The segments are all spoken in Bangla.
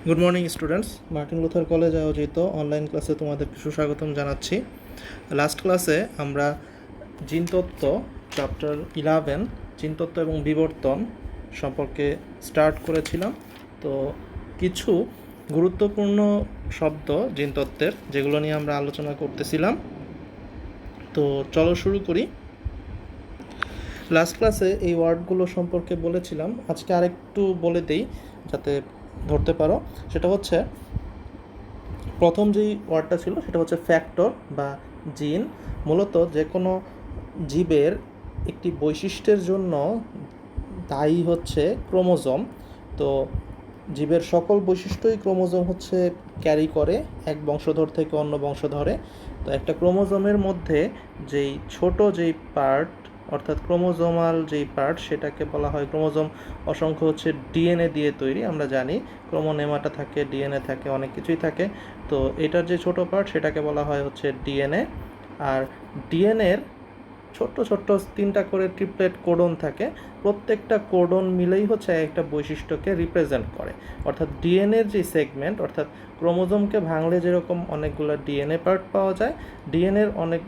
Good morning students, Martin Luther college আয়োজিত অনলাইন ক্লাসে তোমাদেরকে সুস্বাগতম জানাচ্ছি। লাস্ট ক্লাসে আমরা জিনতত্ত্ব চ্যাপ্টার 11 জিনতত্ত্ব এবং বিবর্তন সম্পর্কে স্টার্ট করেছিলাম। তো কিছু গুরুত্বপূর্ণ শব্দ জিনতত্ত্বের যেগুলো নিয়ে আমরা আলোচনা করতেছিলাম। তো চলো শুরু করি। লাস্ট ক্লাসে এই ওয়ার্ডগুলো সম্পর্কে বলেছিলাম, আজকে আরেকটু বলে দেই যাতে ধরতে পারো। সেটা হচ্ছে প্রথম যেই ওয়ার্ডটা ছিল সেটা হচ্ছে ফ্যাক্টর বা জিন। মূলত যে কোনো জীবের একটি বৈশিষ্ট্যের জন্য দায়ী হচ্ছে ক্রোমোজোম। তো জীবের সকল বৈশিষ্ট্যই ক্রোমোজোম হচ্ছে ক্যারি করে এক বংশধর থেকে অন্য বংশধরে। তো একটা ক্রোমোজোমের মধ্যে যেই ছোট যেই পার্ট অর্থাৎ ক্রোমোজোমাল যেই পার্ট সেটাকে বলা হয় ক্রোমোজোম। অসংখ্য হচ্ছে ডিএনএ দিয়ে তৈরি, আমরা জানি ক্রোমোনেমাটা থাকে, ডিএনএ থাকে, অনেক কিছুই থাকে। তো এটার যে ছোট পার্ট সেটাকে বলা হয় হচ্ছে ডিএনএ। আর ডিএনএর ছোট্ট ছোট্ট 3টা করে ট্রিপলেট কোডন থাকে, প্রত্যেকটা কোডন মিলেই হচ্ছে একটা বৈশিষ্ট্যকে রিপ্রেজেন্ট করে। অর্থাৎ ডিএনএর যে সেগমেন্ট, অর্থাৎ ক্রোমোজোমকে ভাঙলে যেরকম অনেকগুলো ডিএনএ পার্ট পাওয়া যায়,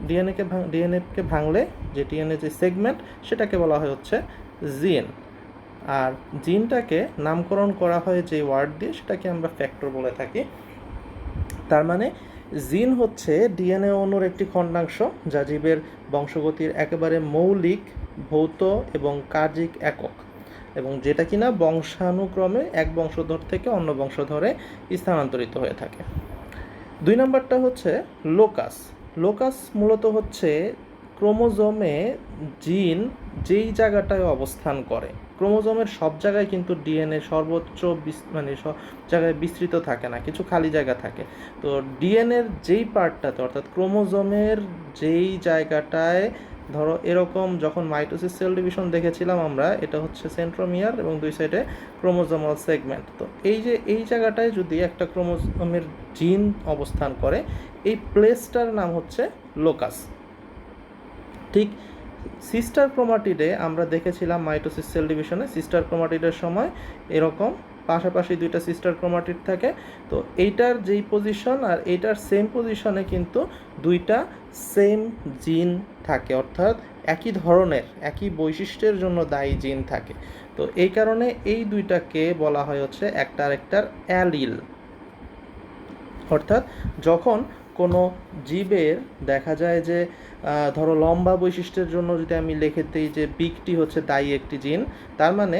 ডিএনএকে ভাঙলে যে ডিএনএ যে সেগমেন্ট সেটাকে বলা হয় হচ্ছে জিন। আর জিনটাকে নামকরণ করা হয় যে ওয়ার্ড দিয়ে সেটাকে আমরা ফ্যাক্টর বলে থাকি। তার মানে জিন হচ্ছে ডিএনএ অণুর একটি খণ্ডাংশ যা জীবের বংশগতির একেবারে মৌলিক ভৌত এবং কার্যিক একক, এবং যেটা কিনা বংশানুক্রমে এক বংশধর থেকে অন্য বংশধরে স্থানান্তরিত হয়ে থাকে। 2 নম্বরটা হচ্ছে লোকাস। লোকাস মূলত হচ্ছে ক্রোমোজোমে জিন যেই জায়গাটায় অবস্থান করে। ক্রোমোজোমের সব জায়গায় কিন্তু ডিএনএ সর্বোচ্চ মানে সব জায়গায় বিস্তৃত থাকে না, কিছু খালি জায়গা থাকে। তো ডিএনএর যেই পার্টটাতে অর্থাৎ ক্রোমোজোমের যেই জায়গাটায়, ধরো এরকম যখন মাইটোসিস সেল ডিভিশন দেখেছিলাম আমরা, এটা হচ্ছে সেন্ট্রোমিয়ার এবং দুই সাইডে ক্রোমোজোমাল সেগমেন্ট। তো এই জায়গাটায় যদি একটা ক্রোমোজোমের জিন অবস্থান করে, এই প্লেসটার নাম হচ্ছে লোকাস। ঠিক সিস্টার ক্রোমাটিডে আমরা দেখেছিলাম মাইটোসিস সেল ডিভিশনে, সিস্টার ক্রোমাটিডের সময় এরকম পাশাপাশি 2টা সিস্টার ক্রোমাটিড থাকে। তো এইটার যেই পজিশন আর এইটার সেম পজিশনে কিন্তু 2টা সেম জিন থাকে, অর্থাৎ একই ধরনের একই বৈশিষ্ট্যের জন্য দায়ী জিন থাকে। তো এই কারণে এই 2টাকে বলা হয় হচ্ছে একটা আরেকটার অ্যালিল। অর্থাৎ যখন কোনো জীবের দেখা যায় যে ধরো লম্বা বৈশিষ্ট্যের জন্য যদি আমি লিখে দিই যে বিগটি হচ্ছে দায়ী একটি জিন, তার মানে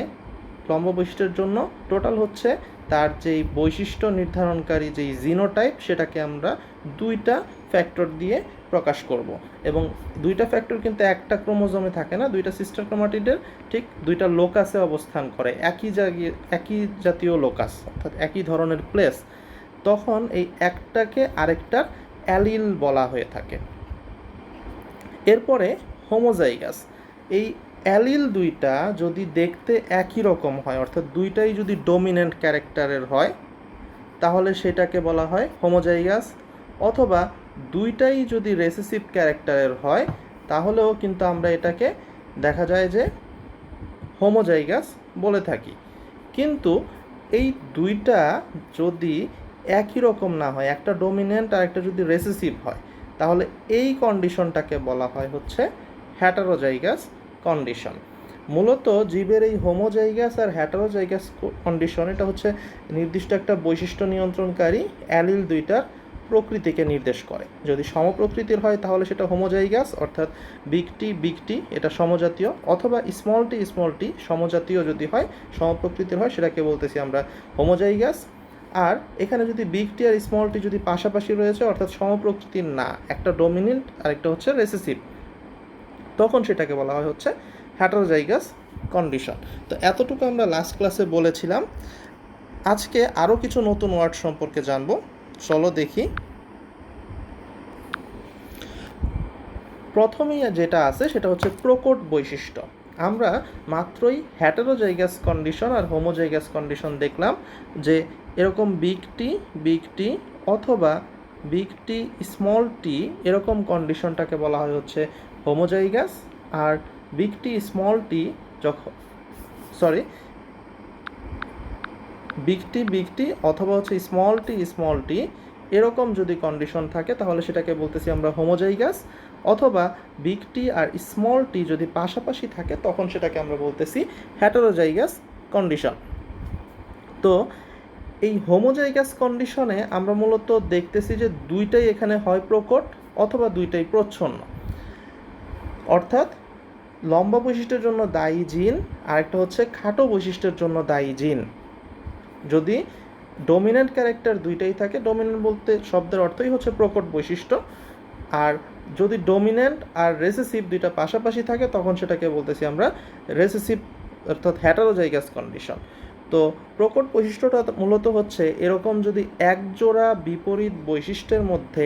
লম্বা বৈশিষ্ট্যের জন্য টোটাল হচ্ছে তার যেই বৈশিষ্ট্য নির্ধারণকারী যেই জিনোটাইপ সেটাকে আমরা 2টা ফ্যাক্টর দিয়ে প্রকাশ করব। এবং 2টা ফ্যাক্টর কিন্তু একটা ক্রোমোজোমে থাকে না, 2টা সিস্টার ক্রোমাটিডের ঠিক 2টা লোকাসে অবস্থান করে, একই জাতীয় লোকাস, অর্থাৎ একই ধরনের প্লেস। তখন এই একটাকে আরেকটার অ্যালিল বলা হয়ে থাকে। এরপরে হোমোজাইগাস। এই অ্যালিল 2টা যদি দেখতে একই রকম হয়, অর্থাৎ 2টাই যদি ডমিনেন্ট ক্যারেক্টারের হয়, তাহলে সেটাকে বলা হয় হোমোজাইগাস। অথবা 2টাই যদি রেসেসিভ ক্যারেক্টারের হয়, তাহলেও কিন্তু আমরা এটাকে দেখা যায় যে হোমোজাইগাস বলে থাকি। কিন্তু এই 2টা যদি একই রকম না হয়, একটা ডমিনেন্ট আর একটা যদি রেসেসিভ হয়, তাহলে এই কন্ডিশনটাকে বলা হয় হচ্ছে হ্যাটারোজাইগাস কন্ডিশন। মূলত জীবের এই হোমোজাইগাস আর হ্যাটারোজাইগাস কন্ডিশন, এটা হচ্ছে নির্দিষ্ট একটা বৈশিষ্ট্য নিয়ন্ত্রণকারী অ্যালিল 2টার প্রকৃতিকে নির্দেশ করে। যদি সমপ্রকৃতির হয় তাহলে সেটা হোমোজাইগাস, অর্থাৎ বিগটি এটা সমজাতীয়, অথবা স্মল টি সমজাতীয় যদি হয়, সমপ্রকৃতির হয়, সেটাকে বলতেছি আমরা হোমোজাইগাস। আর এখানে যদি বিগটি আর স্মল টি যদি পাশাপাশি রয়েছে, অর্থাৎ সমপ্রকৃতির না, একটা ডমিনেন্ট আর একটা হচ্ছে রেসেসিভ, তখন সেটাকে বলা হয় হচ্ছে হ্যাটারোজাইগাস কন্ডিশন। তো এতটুকু আমরা লাস্ট ক্লাসে বলেছিলাম। আজকে আরও কিছু নতুন ওয়ার্ড সম্পর্কে জানবো, চলো দেখি। প্রথমেই যেটা আছে সেটা হচ্ছে প্রকট বৈশিষ্ট্য। আমরা মাত্রই হ্যাটারোজাইগাস কন্ডিশন আর হোমোজাইগাস কন্ডিশন দেখলাম, যে এরকম বিগটি অথবা বিগটি স্মল টি এরকম কন্ডিশনটাকে বলা হয় হচ্ছে হোমোজাইগাস। আর বিগটি স্মল টি যখন বিগ টি অথবা হচ্ছে স্মল টি এরকম যদি কন্ডিশন থাকে তাহলে সেটাকে বলতেছি আমরা হোমোজাইগাস, অথবা বিগ টি আর স্মল টি যদি পাশাপাশি থাকে তখন সেটাকে আমরা বলতেছি হেটারোজাইগাস কন্ডিশন। তো এই হোমোজাইগাস কন্ডিশনে আমরা মূলত দেখতেছি যে দুইটাই এখানে হয় প্রকট অথবা দুইটাই প্রচ্ছন্ন, অর্থাৎ লম্বা বৈশিষ্ট্যের জন্য দায়ী জিন আরেকটা হচ্ছে খাটো বৈশিষ্ট্যের জন্য দায়ী জিন। যদি ডমিন্যান্ট ক্যারেক্টার দুইটাই থাকে, ডমিন্যান্ট বলতে শব্দের অর্থই হচ্ছে প্রকট বৈশিষ্ট্য, আর যদি ডমিন্যান্ট আর রেসেসিভ দুইটা পাশাপাশি থাকে তখন সেটাকে বলতেছি আমরা রেসেসিভ অর্থাৎ হেটারোজাইগাস কন্ডিশন। তো প্রকট বৈশিষ্ট্যটা মূলত হচ্ছে এরকম, যদি একজোড়া বিপরীত বৈশিষ্ট্যের মধ্যে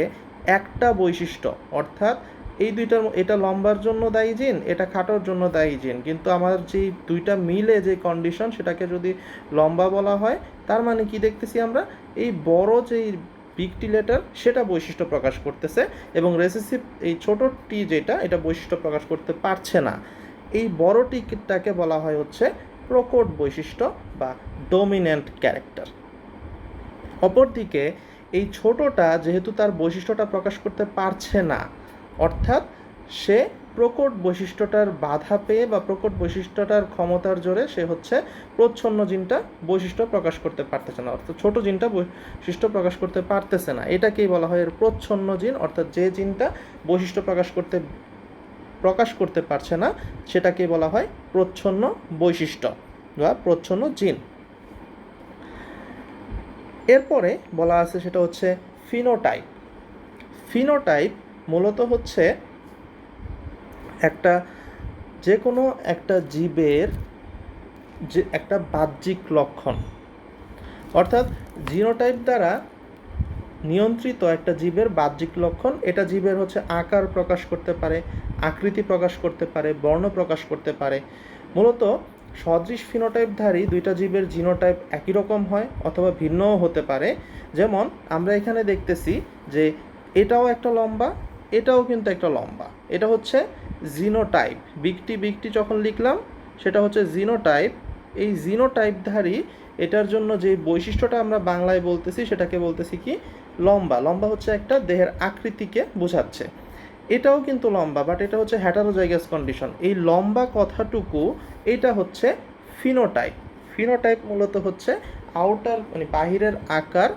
একটা বৈশিষ্ট্য, অর্থাৎ এই দুইটার, এটা লম্বার জন্য দায়ী জিন, এটা খাটোর জন্য দায়ী জিন, কিন্তু আমার যেই দুইটা মিলে যে কন্ডিশন সেটাকে যদি লম্বা বলা হয়, তার মানে কি দেখতেছি আমরা, এই বড় যেই বিগ টি লেটার সেটা বৈশিষ্ট্য প্রকাশ করতেছে এবং রেসেসিভ এই ছোট টি যেটা এটা বৈশিষ্ট্য প্রকাশ করতে পারছে না। এই বড় টিটাকে বলা হয় হচ্ছে প্রকট বৈশিষ্ট্য বা ডমিন্যান্ট ক্যারেক্টার। অপরদিকে এই ছোটটা যেহেতু তার বৈশিষ্ট্যটা প্রকাশ করতে পারছে না, অর্থাৎ সে প্রকট বৈশিষ্ট্যটার বাধা পেয়ে বা প্রকট বৈশিষ্ট্যটার ক্ষমতার জোরে সে হচ্ছে প্রচ্ছন্ন জিনটা বৈশিষ্ট্য প্রকাশ করতে পারতেছে না, অর্থাৎ ছোট জিনটা বৈশিষ্ট্য প্রকাশ করতে পারতেছে না, এটাকেই বলা হয় এর প্রচ্ছন্ন জিন, অর্থাৎ যে জিনটা বৈশিষ্ট্য প্রকাশ করতে পারছে না সেটাকেই বলা হয় প্রচ্ছন্ন বৈশিষ্ট্য বা প্রচ্ছন্ন জিন। এরপরে বলা আছে সেটা হচ্ছে ফিনোটাইপ। ফিনোটাইপ মূলত হচ্ছে একটা যে কোনো একটা জীবের যে একটা বাহ্যিক লক্ষণ, অর্থাৎ জিনোটাইপ দ্বারা নিয়ন্ত্রিত একটা জীবের বাহ্যিক লক্ষণ। এটা জীবের হচ্ছে আকার প্রকাশ করতে পারে, আকৃতি প্রকাশ করতে পারে, বর্ণ প্রকাশ করতে পারে। মূলত সদৃশ ফিনোটাইপধারী দুইটা জীবের জিনোটাইপ একই রকম হয় অথবা ভিন্নও হতে পারে। যেমন আমরা এখানে দেখতেছি যে এটাও একটা লম্বা, এটাও কিন্তু একটা লম্বা, এটা হচ্ছে জিনোটাইপ। বিগ টি যখন লিখলাম সেটা হচ্ছে জিনোটাইপ। এই জিনোটাইপধারী এটার জন্য যে বৈশিষ্ট্যটা আমরা বাংলায় বলতেছি সেটাকে বলতেছি কি, লম্বা। লম্বা হচ্ছে একটা দেহের আকৃতিকে বোঝাচ্ছে। এটাও কিন্তু লম্বা, বাট এটা হচ্ছে হেটারোজাইগাস কন্ডিশন। এই লম্বা কথাটুকু এটা হচ্ছে ফিনোটাইপ। ফিনোটাইপ মূলত হচ্ছে আউটার মানে বাহিরের আকার,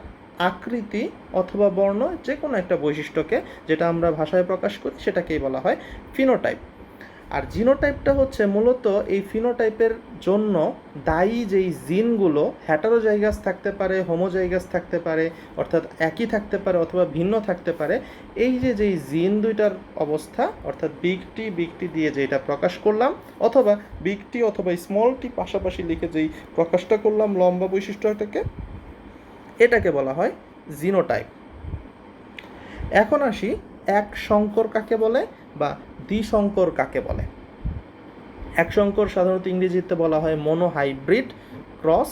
আকৃতি অথবা বর্ণ যে কোনো একটা বৈশিষ্ট্যকে যেটা আমরা ভাষায় প্রকাশ করি সেটাকেই বলা হয় ফিনোটাইপ। আর জিনোটাইপটা হচ্ছে মূলত এই ফিনোটাইপের জন্য দায়ী যেই জিনগুলো হেটারোজাইগাস থাকতে পারে, হোমোজাইগাস থাকতে পারে, অর্থাৎ একই থাকতে পারে অথবা ভিন্ন থাকতে পারে। এই যে যেই জিন দুইটার অবস্থা, অর্থাৎ বিগ টি দিয়ে যেটা প্রকাশ করলাম, অথবা বিগ টি অথবা স্মল টি পাশাপাশি লিখে যেই প্রকাশটা করলাম লম্বা বৈশিষ্ট্যটাকে, এটাকে বলা হয় জিনোটাইপ। এখন আসি এক সংকর কাকে বলে বা দ্বিসংকর কাকে বলে। এক সংকর সাধারণত ইংরেজিতে বলা হয় মোনোহাইব্রিড ক্রস।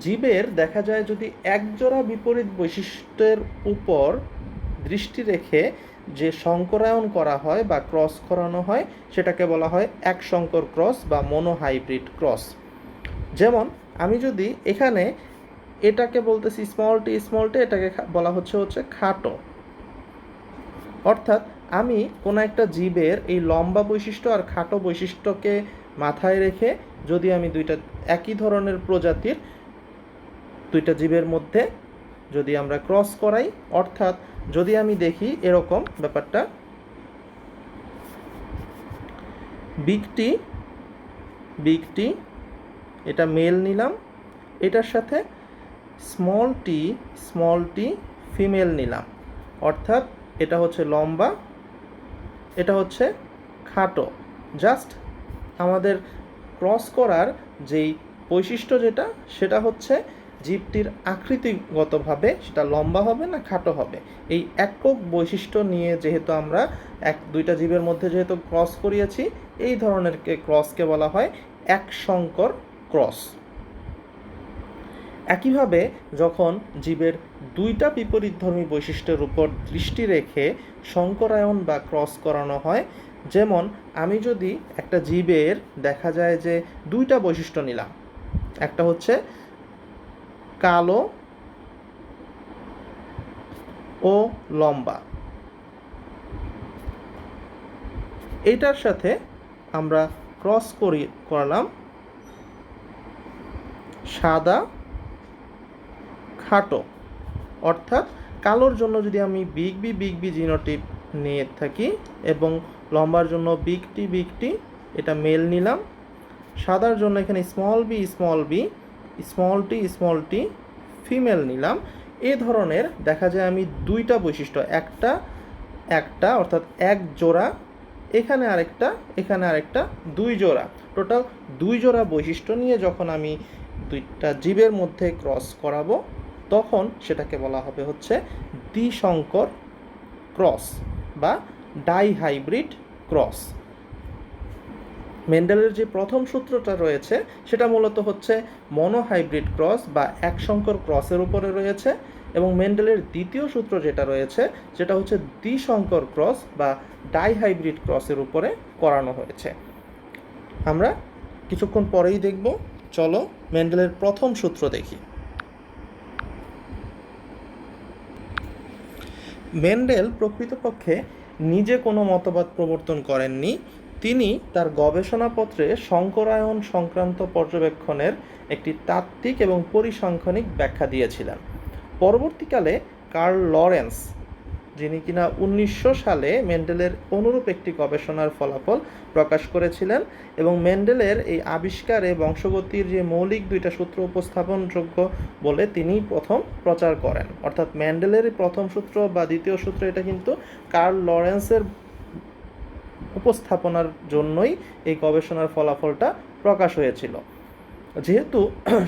জীবের দেখা যায় যদি একজোড়া বিপরীত বৈশিষ্ট্যের উপর দৃষ্টি রেখে যে সংকরায়ন করা হয় বা ক্রস করানো হয় সেটাকে বলা হয় এক সংকর ক্রস বা মোনোহাইব্রিড ক্রস। যেমন আমি যদি এখানে এটাকে বলতেছি স্মল টি, এটাকে বলা হচ্ছে খাটো। অর্থাৎ আমি কোনো একটা জীবের এই লম্বা বৈশিষ্ট্য আর খাটো বৈশিষ্ট্যকে মাথায় রেখে যদি আমি দুইটা একই ধরনের প্রজাতির দুইটা জীবের মধ্যে যদি আমরা ক্রস করাই, অর্থাৎ যদি আমি দেখি এরকম ব্যাপারটা, বিগ টি এটা মেল নিলাম, এটার সাথে স্মল টি ফিমেল নিলাম, অর্থাৎ এটা হচ্ছে লম্বা, এটা হচ্ছে খাটো। জাস্ট আমাদের ক্রস করার যেই বৈশিষ্ট্য সেটা হচ্ছে জীবটির আকৃতিগতভাবে সেটা লম্বা হবে না খাটো হবে। এই একক বৈশিষ্ট্য নিয়ে যেহেতু আমরা দুইটা জীবের মধ্যে যেহেতু ক্রস করিয়েছি, এই ধরনের ক্রসকে বলা হয় এক সংকর ক্রস। একইভাবে যখন জীবের দুইটা বিপরীতধর্মী বৈশিষ্ট্যের উপর দৃষ্টি রেখে সংকরায়ন বা ক্রস করানো হয়, যেমন আমি যদি একটা জীবের দেখা যায় যে দুইটা বৈশিষ্ট্য নিলাম, একটা হচ্ছে কালো ও লম্বা। এটার সাথে আমরা ক্রস করলাম সাদা খাটো। অর্থাৎ কালোর জন্য যদি আমি বিগ বি জিনোটিপ নিয়ে থাকি এবং লম্বার জন্য বিগ টি এটা মেল নিলাম, সাদার জন্য এখানে স্মল বি ফিমেল নিলাম। এ ধরনের দেখা যায় আমি দুইটা বৈশিষ্ট্য, একটা অর্থাৎ এক জোড়া, এখানে আরেকটা দুই জোড়া, টোটাল দুই জোড়া বৈশিষ্ট্য নিয়ে যখন আমি দুইটা জীবের মধ্যে ক্রস করাবো তখন সেটাকে বলা হবে হচ্ছে দ্বিসংকর ক্রস বা ডাইহাইব্রিড ক্রস। মেন্ডেলের যে প্রথম সূত্রটা রয়েছে সেটা মূলত হচ্ছে মনোহাইব্রিড ক্রস বা একসংকর ক্রসের উপরে রয়েছে, এবং মেন্ডেলের দ্বিতীয় সূত্র যেটা রয়েছে সেটা হচ্ছে দ্বিসংকর ক্রস বা ডাইহাইব্রিড ক্রসের উপরে করানো হয়েছে। আমরা কিছুক্ষণ পরেই দেখব। চলো মেন্ডেলের প্রথম সূত্র দেখি। মেন্ডেল প্রকৃতপক্ষে নিজে কোনো মতবাদ প্রবর্তন করেননি। তিনি তার গবেষণাপত্রে সংকরায়ন সংক্রান্ত পর্যবেক্ষণের একটি তাত্ত্বিক এবং পরিসংখ্যানিক ব্যাখ্যা দিয়েছিলেন। পরবর্তীকালে কার্ল লরেন্স, যিনি কিনা 1900 সালে মেন্ডেলের অনুরূপ একটি গবেষণার ফলাফল প্রকাশ করেছিলেন, এবং মেন্ডেলের এই আবিষ্কারে বংশগতির যে মৌলিক দুইটা সূত্র উপস্থাপনযোগ্য বলে তিনি প্রথম প্রচার করেন। অর্থাৎ মেন্ডেলের প্রথম সূত্র বা দ্বিতীয় সূত্র এটা কিন্তু কার্ল লরেন্সের উপস্থাপনার জন্যই এই গবেষণার ফলাফলটা প্রকাশ হয়েছিল। যেহেতু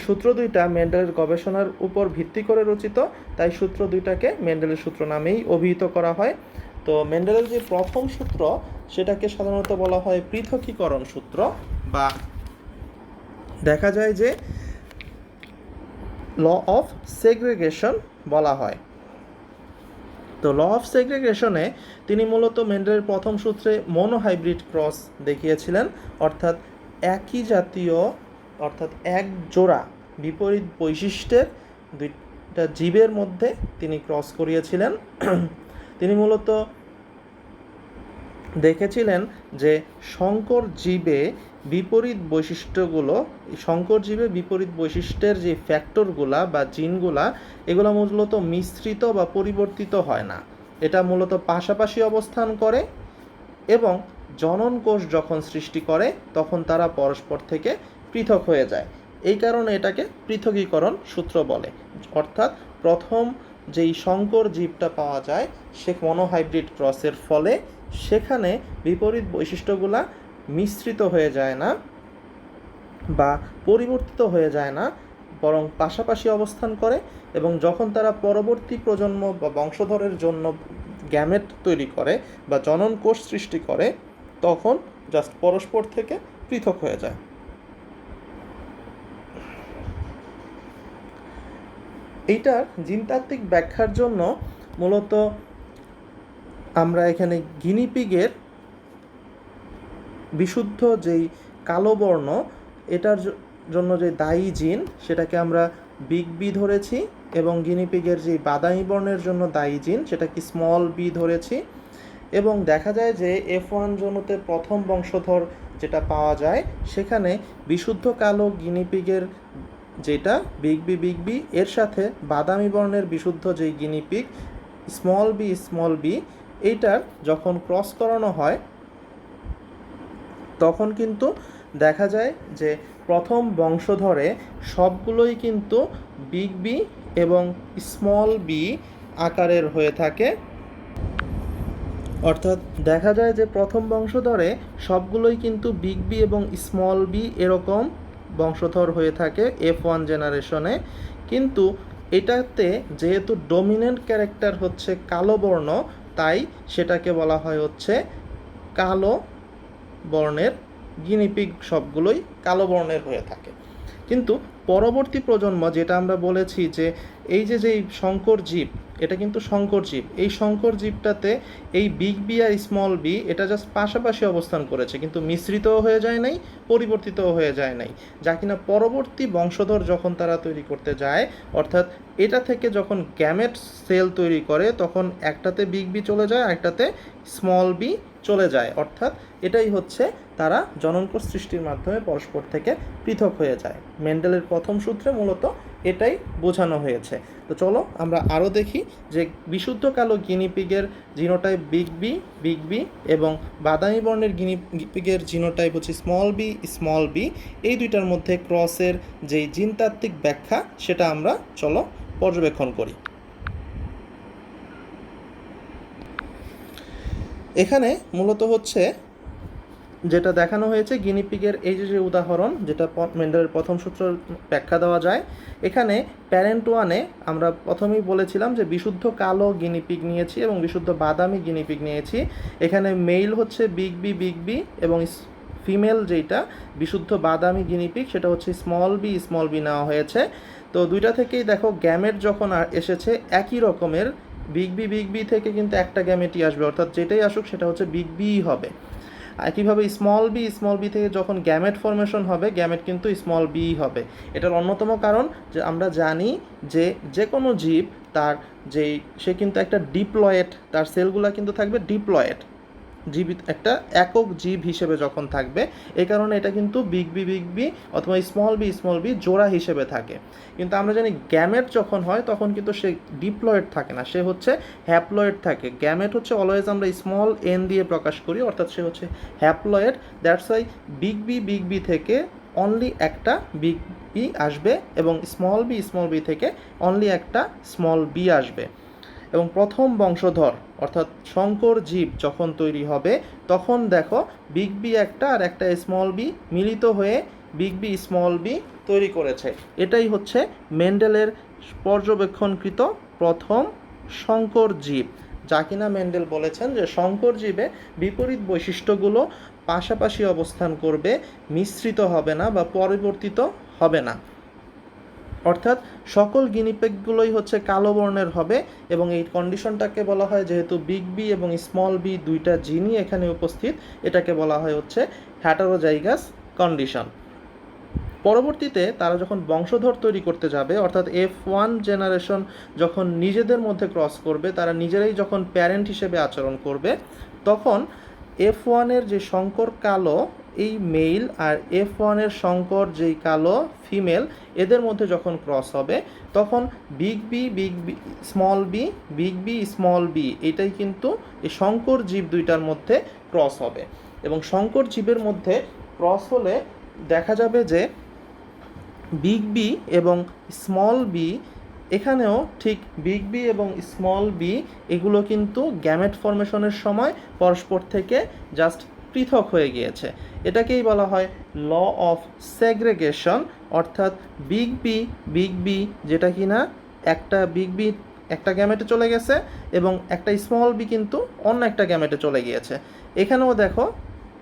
সূত্র দুইটা মেন্ডেলের গবেষণার উপর ভিত্তি করে রচিত, তাই সূত্র দুইটাকে মেন্ডেলের সূত্র নামেই অভিহিত করা হয়। তো মেন্ডেলের যে প্রথম সূত্র সেটাকে সাধারণত বলা হয় পৃথকীকরণ সূত্র, বা দেখা যায় যে ল অফ সেগ্রেগেশন বলা হয়। তো ল অফ সেগ্রেগেশনে তিনি মূলত মেন্ডেলের প্রথম সূত্রে মনোহাইব্রিড ক্রস দেখিয়েছিলেন, অর্থাৎ একই জাতীয় অর্থাৎ এক জোড়া বিপরীত বৈশিষ্ট্যের দুইটা জীবের মধ্যে তিনি ক্রস করিয়েছিলেন। তিনি মূলত দেখেছিলেন যে সংকর জীবে বিপরীত বৈশিষ্ট্যের যে ফ্যাক্টরগুলা বা জিনগুলা এগুলো মূলত মিশ্রিত বা পরিবর্তিত হয় না, এটা মূলত পাশাপাশি অবস্থান করে, এবং জনন কোষ যখন সৃষ্টি করে তখন তারা পরস্পর থেকে পৃথক হয়ে যায়। এই কারণে এটাকে পৃথকীকরণ সূত্র বলে। অর্থাৎ প্রথম যেই সংকর জীবটা পাওয়া যায় সে মনোহাইব্রিড ক্রসের ফলে সেখানে বিপরীত বৈশিষ্ট্যগুলা মিশ্রিত হয়ে যায় না বা পরিবর্তিত হয়ে যায় না, বরং পাশাপাশি অবস্থান করে, এবং যখন তারা পরবর্তী প্রজন্ম বা বংশধরের জন্য গ্যামেট তৈরি করে বা জনন কোষ সৃষ্টি করে তখন জাস্ট পরস্পর থেকে পৃথক হয়ে যায়। এইটার জিনতাত্ত্বিক ব্যাখ্যার জন্য মূলত আমরা এখানে গিনিপিগের বিশুদ্ধ যেই কালো বর্ণ এটার জন্য যে দায়ী জিন সেটাকে আমরা বিগ বি ধরেছি, এবং গিনিপিগের যে বাদামি বর্ণের জন্য দায়ী জিন সেটাকে স্মল বি ধরেছি। এবং দেখা যায় যে F1 জনুতে প্রথম বংশধর যেটা পাওয়া যায় সেখানে বিশুদ্ধ কালো গিনিপিগের যেটা বিগ বি এর সাথে বাদামি বর্ণের বিশুদ্ধ যেই গিনিপিগ স্মল বি এইটার যখন ক্রস করানো হয় তখন কিন্তু দেখা যায় যে প্রথম বংশধরে সবগুলোই কিন্তু বিগ বি এবং স্মল বি আকারের হয়ে থাকে। অর্থাৎ দেখা যায় যে প্রথম বংশধরে সবগুলোই কিন্তু বিগ বি এবং স্মল বি এরকম বংশধর হয়ে থাকে F1 জেনারেশনে, কিন্তু এটাতে যেহেতু ডমিনেন্ট ক্যারেক্টার হচ্ছে কালো বর্ণ তাই সেটাকে বলা হয় হচ্ছে কালো বর্ণের গিনিপিগ, সবগুলোই কালো বর্ণের হয়ে থাকে। কিন্তু পরবর্তী প্রজন্ম যেটা আমরা বলেছি যে এই যে সংকর জীব, এটা কিন্তু সংকর জীব, এই সংকর জীবটাতে এই বিগ বি আর স্মল বি এটা জাস্ট পাশাপাশি অবস্থান করেছে, কিন্তু মিশ্রিতও হয়ে যায় নাই, পরিবর্তিতও হয়ে যায় নাই, যা কিনা পরবর্তী বংশধর যখন তারা তৈরি করতে যায়, অর্থাৎ এটা থেকে যখন গ্যামেট সেল তৈরি করে তখন একটাতে বিগ বি চলে যায়, একটাতে স্মল বি চলে যায়, অর্থাৎ এটাই হচ্ছে তারা জননকোষ সৃষ্টির মাধ্যমে পরস্পর থেকে পৃথক হয়ে যায়। মেন্ডেলের প্রথম সূত্রে মূলত এটাই বোঝানো হয়েছে। তো চলো আমরা আরও দেখি যে বিশুদ্ধ কালো গিনিপিগের জিনোটাইপ বিগ বি এবং বাদামি বর্ণের গিনিপিগের জিনোটাইপ হচ্ছে স্মল বি, এই দুইটার মধ্যে ক্রসের যেই জিনতাত্ত্বিক ব্যাখ্যা সেটা আমরা চলো পর্যবেক্ষণ করি। এখানে মূলত হচ্ছে যেটা দেখানো হয়েছে গিনিপিগের এই যে উদাহরণ, যেটা মেন্ডেলের প্রথম সূত্র ব্যাখ্যা দেওয়া যায়, এখানে প্যারেন্ট ওয়ানে আমরা প্রথমেই বলেছিলাম যে বিশুদ্ধ কালো গিনিপিগ নিয়েছি এবং বিশুদ্ধ বাদামি গিনিপিগ নিয়েছি। এখানে মেল হচ্ছে বিগ বি এবং ফিমেল যেটা বিশুদ্ধ বাদামি গিনিপিগ সেটা হচ্ছে স্মল বি নেওয়া হয়েছে। তো দুইটা থেকেই দেখো গ্যামেট যখন এসেছে একই রকমের, বিগ বি থেকে কিন্তু একটা গ্যামেটই আসবে, অর্থাৎ যেটাই আসুক সেটা হচ্ছে বিগ বি হবে। একইভাবে স্মল বি থেকে যখন গ্যামেট ফর্মেশন হবে, গ্যামেট কিন্তু স্মল বি হবে। এটার অন্যতম কারণ যে আমরা জানি যে যে কোনো জীব তার সে কিন্তু একটা ডিপ্লয়েড, তার সেলগুলো কিন্তু থাকবে ডিপ্লয়েড, জীব একটা একক জীব হিসেবে যখন থাকবে, এই কারণে এটা কিন্তু বিগ বি অথবা স্মল বি জোড়া হিসেবে থাকে। কিন্তু আমরা জানি গ্যামেট যখন হয় তখন কিন্তু সে ডিপ্লয়েড থাকে না, সে হচ্ছে হ্যাপ্লয়েড থাকে। গ্যামেট হচ্ছে অলওয়েজ আমরা স্মল এন দিয়ে প্রকাশ করি, অর্থাৎ সে হচ্ছে haploid. That's why big B থেকে অনলি একটা বিগ বি আসবে এবং স্মল বি থেকে অনলি একটা স্মল বি আসবে। এবং প্রথম বংশধর অর্থাৎ সংকর জীব যখন তৈরি হবে তখন দেখো বিগ বি একটা আর একটা স্মল বি মিলিত হয়ে বিগ বি স্মল বি তৈরি করেছে। এটাই হচ্ছে মেন্ডেলের পর্যবেক্ষণকৃত প্রথম সংকর জীব, যা কিনা মেন্ডেল বলেছেন যে সংকর জীবে বিপরীত বৈশিষ্ট্যগুলো পাশাপাশি অবস্থান করবে, মিশ্রিত হবে না বা পরিবর্তিত হবে না, অর্থাৎ সকল গিনিপিগগুলোই হচ্ছে কালো বর্ণের হবে। এবং এই কন্ডিশনটাকে বলা হয়, যেহেতু বিগ বি এবং স্মল বি দুইটা জিনই এখানে উপস্থিত, এটাকে বলা হয় হচ্ছে হ্যাটারোজাইগাস কন্ডিশন। পরবর্তীতে তারা যখন বংশধর তৈরি করতে যাবে, অর্থাৎ F1 জেনারেশন যখন নিজেদের মধ্যে ক্রস করবে, তারা নিজেরাই যখন প্যারেন্ট হিসেবে আচরণ করবে, তখন F1-এর যে সংকর কালো এই মেল আর F1-এর সংকর যেই কালো ফিমেল, এদের মধ্যে যখন ক্রস হবে তখন বিগ বি স্মল বি এটাই কিন্তু এই সংকর জীব দুইটার মধ্যে ক্রস হবে। এবং সংকর জীবের মধ্যে ক্রস হলে দেখা যাবে যে বিগ বি এবং স্মল বি, এখানেও ঠিক বিগ বি এবং স্মল বি এগুলো কিন্তু গ্যামেট ফর্মেশনের সময় পরস্পর থেকে জাস্ট পৃথক হয়ে গিয়েছে। এটাকেই বলা হয় ল অফ সেগ্রেগেশন, অর্থাৎ বিগ বি যেটা কিনা একটা বিগ বি একটা গ্যামেটে চলে গেছে এবং একটা স্মল বি কিন্তু অন্য একটা গ্যামেটে চলে গিয়েছে। এখানেও দেখো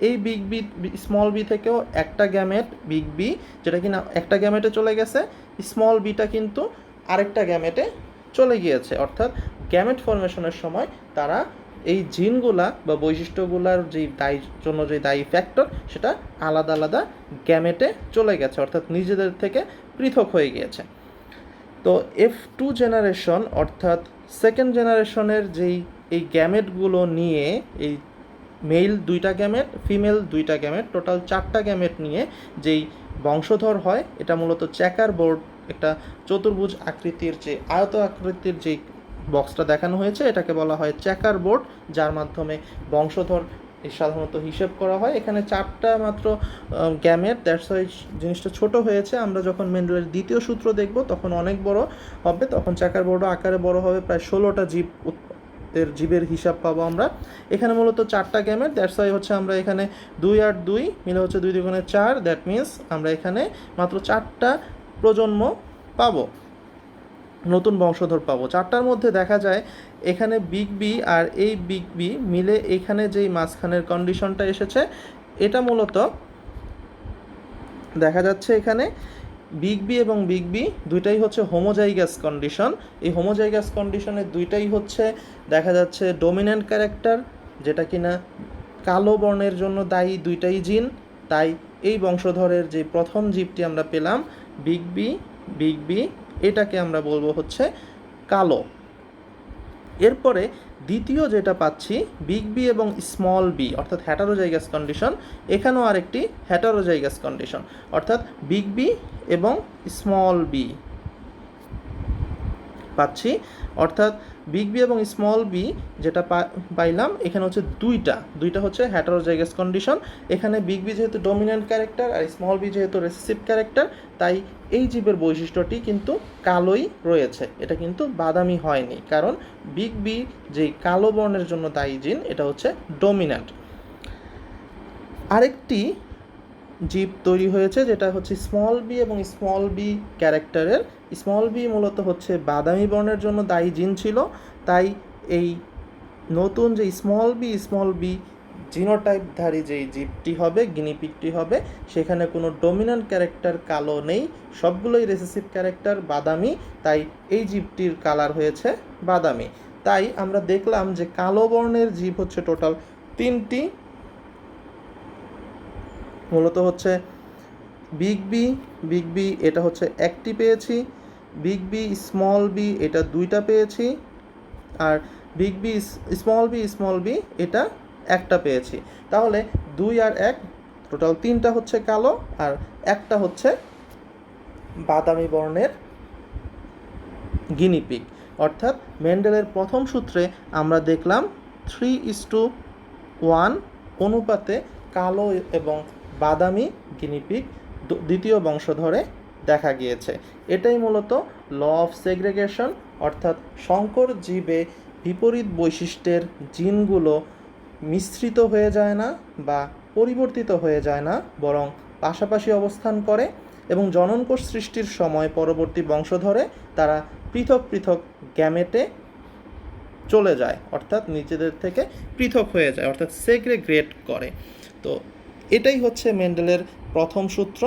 এই বিগ বি স্মল বি থেকেও একটা গ্যামেট বিগ বি যেটা কিনা একটা গ্যামেটে চলে গেছে, স্মল বিটা কিন্তু আরেকটা গ্যামেটে চলে গিয়েছে, অর্থাৎ গ্যামেট ফর্মেশনের সময় তারা এই জিনগুলা বা বৈশিষ্ট্যগুলার যে দায়ী ফ্যাক্টর সেটা আলাদা আলাদা গ্যামেটে চলে গেছে, অর্থাৎ নিজেদের থেকে পৃথক হয়ে গিয়েছে। তো F2 জেনারেশন অর্থাৎ সেকেন্ড জেনারেশনের এই গ্যামেটগুলো নিয়ে, এই মেল দুইটা গ্যামেট ফিমেল দুইটা গ্যামেট টোটাল 4টা গ্যামেট নিয়ে যেই বংশধর হয়, এটা মূলত চেকার বোর্ড, একটা চতুর্ভুজ আকৃতির যে আয়ত আকৃতির যে বক্সটা দেখানো হয়েছে এটাকে বলা হয় চেকার বোর্ড, যার মাধ্যমে বংশধর সাধারণত হিসেব করা হয়। এখানে 4টা মাত্র গ্যামেট, দ্যাটস ওয়াই জিনিসটা ছোট হয়েছে। আমরা যখন মেন্ডেলের দ্বিতীয় সূত্র দেখব তখন অনেক বড় হবে, তখন চেকার বোর্ডও আকারে বড় হবে, প্রায় 16টা জীবের হিসাব পাবো আমরা। এখানে মূলত 4টা গ্যামেট, দ্যাটস ওয়াই হচ্ছে আমরা এখানে 2 আর 2 মিলে হচ্ছে 2 2 4, দ্যাট মিনস আমরা এখানে মাত্র 4টা প্রজন্ম পাবো, নতুন বংশধর পাবো। 4টার মধ্যে দেখা যায় এখানে বিগ বি আর এই বিগ বি মিলে এখানে যেই মাঝখানের কন্ডিশনটা এসেছে, এটা মূলত দেখা যাচ্ছে এখানে বিগ বি এবং বিগ বি দুইটাই হচ্ছে হোমোজাইগাস কন্ডিশন। এই হোমোজাইগাস কন্ডিশনের দুইটাই হচ্ছে দেখা যাচ্ছে ডমিন্যান্ট ক্যারেক্টার, যেটা কিনা কালো বর্ণের জন্য দায়ী দুইটাই জিন। তাই এই বংশধরের যে প্রথম জীবটি আমরা পেলাম বিগ বি, এটাকে আমরা বলবো হচ্ছে কালো। এরপরে দ্বিতীয় যেটা পাচ্ছি বিগ বি এবং স্মল বি অর্থাৎ হ্যাটারোজাইগাস কন্ডিশন, এখানেও আরেকটি হ্যাটারোজাইগাস কন্ডিশন অর্থাৎ বিগ বি এবং স্মল বি পাচ্ছি। অর্থাৎ বিগ বি এবং স্মল বি যেটা পাইলাম এখানে হচ্ছে দুইটা হচ্ছে হ্যাটারোজাইগাস কন্ডিশন। এখানে বিগ বি যেহেতু ডমিন্যান্ট ক্যারেক্টার আর স্মল বি যেহেতু রিসেসিভ ক্যারেক্টার, তাই এই জীবের বৈশিষ্ট্যটি কিন্তু কালোই রয়েছে, এটা কিন্তু বাদামি হয়নি, কারণ বিগ বি যেই কালো বর্ণের জন্য দায়ী জিন এটা হচ্ছে ডমিন্যান্ট। আরেকটি জীব তৈরি হয়েছে যেটা হচ্ছে স্মল বি এবং স্মল বি ক্যারেক্টারের। স্মল বি মূলত হচ্ছে বাদামি বর্ণের জন্য দায়ী জিন ছিল, তাই এই নতুন যে স্মল বি জিনোটাইপধারী যেই জীবটি হবে, গিনিপিগটি হবে, সেখানে কোনো ডমিন্যান্ট ক্যারেক্টার কালো নেই, সবগুলোই রিসেসিভ ক্যারেক্টার বাদামি, তাই এই জীবটির কালার হয়েছে বাদামি। তাই আমরা দেখলাম যে কালো বর্ণের জীব হচ্ছে টোটাল 3টি, মূলত হচ্ছে বিগ বি এটা হচ্ছে একটি পেয়েছি, বিগ বি স্মল বি এটা 2টা পেয়েছি, আর বিগ বি স্মল বি এটা একটা পেয়েছি। তাহলে 2 আর 1 টোটাল 3টা হচ্ছে কালো আর একটা হচ্ছে বাদামি বর্ণের গিনিপিগ। অর্থাৎ মেন্ডেলের প্রথম সূত্রে আমরা দেখলাম 3:1 অনুপাতে কালো এবং বাদামি গিনিপিগ দ্বিতীয় বংশধরে দেখা গিয়েছে। এটাই মূলত ল অফ সেগ্রেগেশন, অর্থাৎ সংকর জীবে বিপরীত বৈশিষ্ট্যের জিনগুলো মিশ্রিত হয়ে যায় না বা পরিবর্তিত হয়ে যায় না, বরং পাশাপাশি অবস্থান করে এবং জননকোষ সৃষ্টির সময় পরবর্তী বংশধরে তারা পৃথক পৃথক গ্যামেটে চলে যায়, অর্থাৎ নিজেদের থেকে পৃথক হয়ে যায়, অর্থাৎ সেগ্রেগেট করে। তো এটাই হচ্ছে মেন্ডেলের প্রথম সূত্র।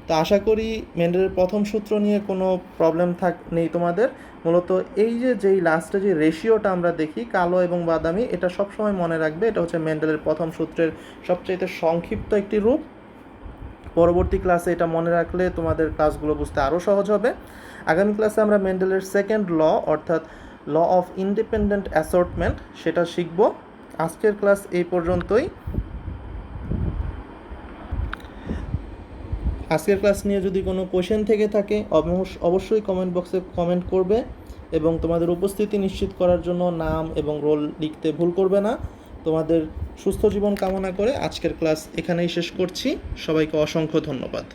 তো আশা করি মেন্ডেলের প্রথম সূত্র নিয়ে কোনো প্রবলেম নেই তোমাদের। মূলত এই যেই লাস্টে যে রেশিওটা আমরা দেখি কালো এবং বাদামি, এটা সবসময় মনে রাখবে, এটা হচ্ছে মেন্ডেলের প্রথম সূত্রের সবচাইতে সংক্ষিপ্ত একটি রূপ। পরবর্তী ক্লাসে এটা মনে রাখলে তোমাদের ক্লাসগুলো বুঝতে আরও সহজ হবে। আগামী ক্লাসে আমরা মেন্ডেলের সেকেন্ড ল অর্থাৎ ল অফ ইন্ডিপেন্ডেন্ট অ্যাসর্টমেন্ট সেটা শিখব। আজকের ক্লাস এই পর্যন্তই। আজকের ক্লাস নিয়ে যদি কোনো কোশ্চেন থেকে থাকে অবশ্যই কমেন্ট বক্সে কমেন্ট করবে এবং তোমাদের উপস্থিতি নিশ্চিত করার জন্য নাম এবং রোল লিখতে ভুল করবে না। তোমাদের সুস্থ জীবন কামনা করে আজকের ক্লাস এখানেই শেষ করছি। সবাইকে অসংখ্য ধন্যবাদ।